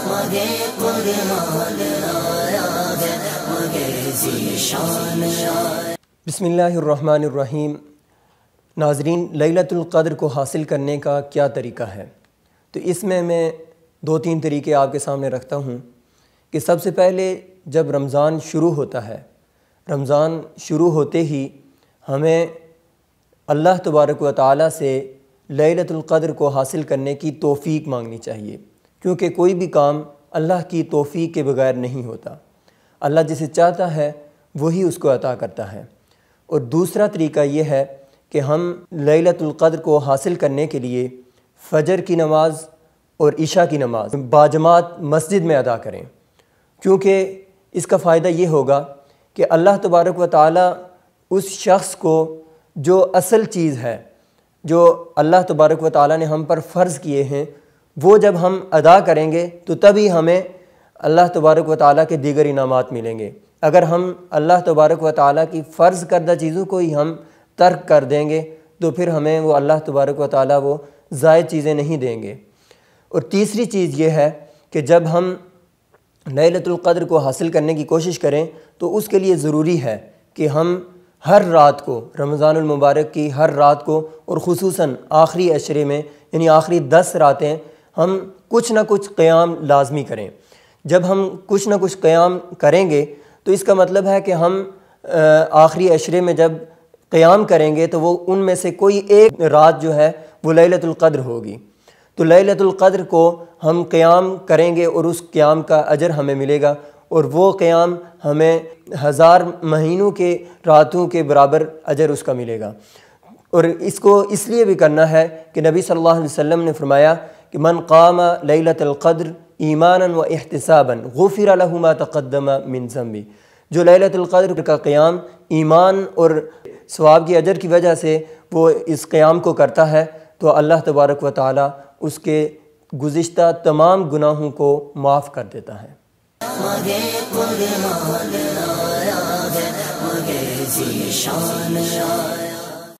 مگے قرآن آیا ہے، مگے ذیشان آیا۔ بسم اللہ الرحمن الرحیم۔ ناظرین، لیلۃ القدر کو حاصل کرنے کا کیا طریقہ ہے؟ تو اس میں 2-3 طریقے آپ کے سامنے رکھتا ہوں کہ سب سے پہلے جب رمضان شروع ہوتا ہے، رمضان شروع ہوتے ہی ہمیں اللہ تبارک و تعالیٰ سے لیلۃ القدر کو حاصل کرنے کی توفیق مانگنی چاہیے، کیونکہ کوئی بھی کام اللہ کی توفیق کے بغیر نہیں ہوتا۔ اللہ جسے چاہتا ہے وہی اس کو عطا کرتا ہے۔ اور دوسرا طریقہ یہ ہے کہ ہم لیلۃ القدر کو حاصل کرنے کے لیے فجر کی نماز اور عشاء کی نماز باجماعت مسجد میں ادا کریں، کیونکہ اس کا فائدہ یہ ہوگا کہ اللہ تبارک و تعالیٰ اس شخص کو جو اصل چیز ہے، جو اللہ تبارک و تعالیٰ نے ہم پر فرض کیے ہیں، وہ جب ہم ادا کریں گے تو تبھی ہمیں اللہ تبارک و تعالیٰ کے دیگر انعامات ملیں گے۔ اگر ہم اللہ تبارک و تعالیٰ کی فرض کردہ چیزوں کو ہی ہم ترک کر دیں گے تو پھر ہمیں وہ اللہ تبارک و تعالیٰ وہ زائد چیزیں نہیں دیں گے۔ اور تیسری چیز یہ ہے کہ جب ہم لیلۃ القدر کو حاصل کرنے کی کوشش کریں تو اس کے لیے ضروری ہے کہ ہم ہر رات کو، رمضان المبارک کی ہر رات کو، اور خصوصاً آخری عشرے میں یعنی آخری 10 راتیں ہم کچھ نہ کچھ قیام لازمی کریں۔ جب ہم کچھ نہ کچھ قیام کریں گے تو اس کا مطلب ہے کہ ہم آخری عشرے میں جب قیام کریں گے تو وہ ان میں سے کوئی ایک رات جو ہے وہ لیلۃ القدر ہوگی۔ تو لیلۃ القدر کو ہم قیام کریں گے اور اس قیام کا اجر ہمیں ملے گا، اور وہ قیام ہمیں 1000 مہینوں کے راتوں کے برابر اجر اس کا ملے گا۔ اور اس کو اس لیے بھی کرنا ہے کہ نبی صلی اللہ علیہ وسلم نے فرمایا کہ من قام لیلۃ القدر ایمانا و احتسابا غفر له ما تقدم من ذنبہ، جو لیلۃ القدر کا قیام ایمان اور ثواب کی اجر کی وجہ سے وہ اس قیام کو کرتا ہے تو اللہ تبارک و تعالیٰ اس کے گزشتہ تمام گناہوں کو معاف کر دیتا ہے۔ مگے قرآن آیا ہے، مگے ذیشان آیا۔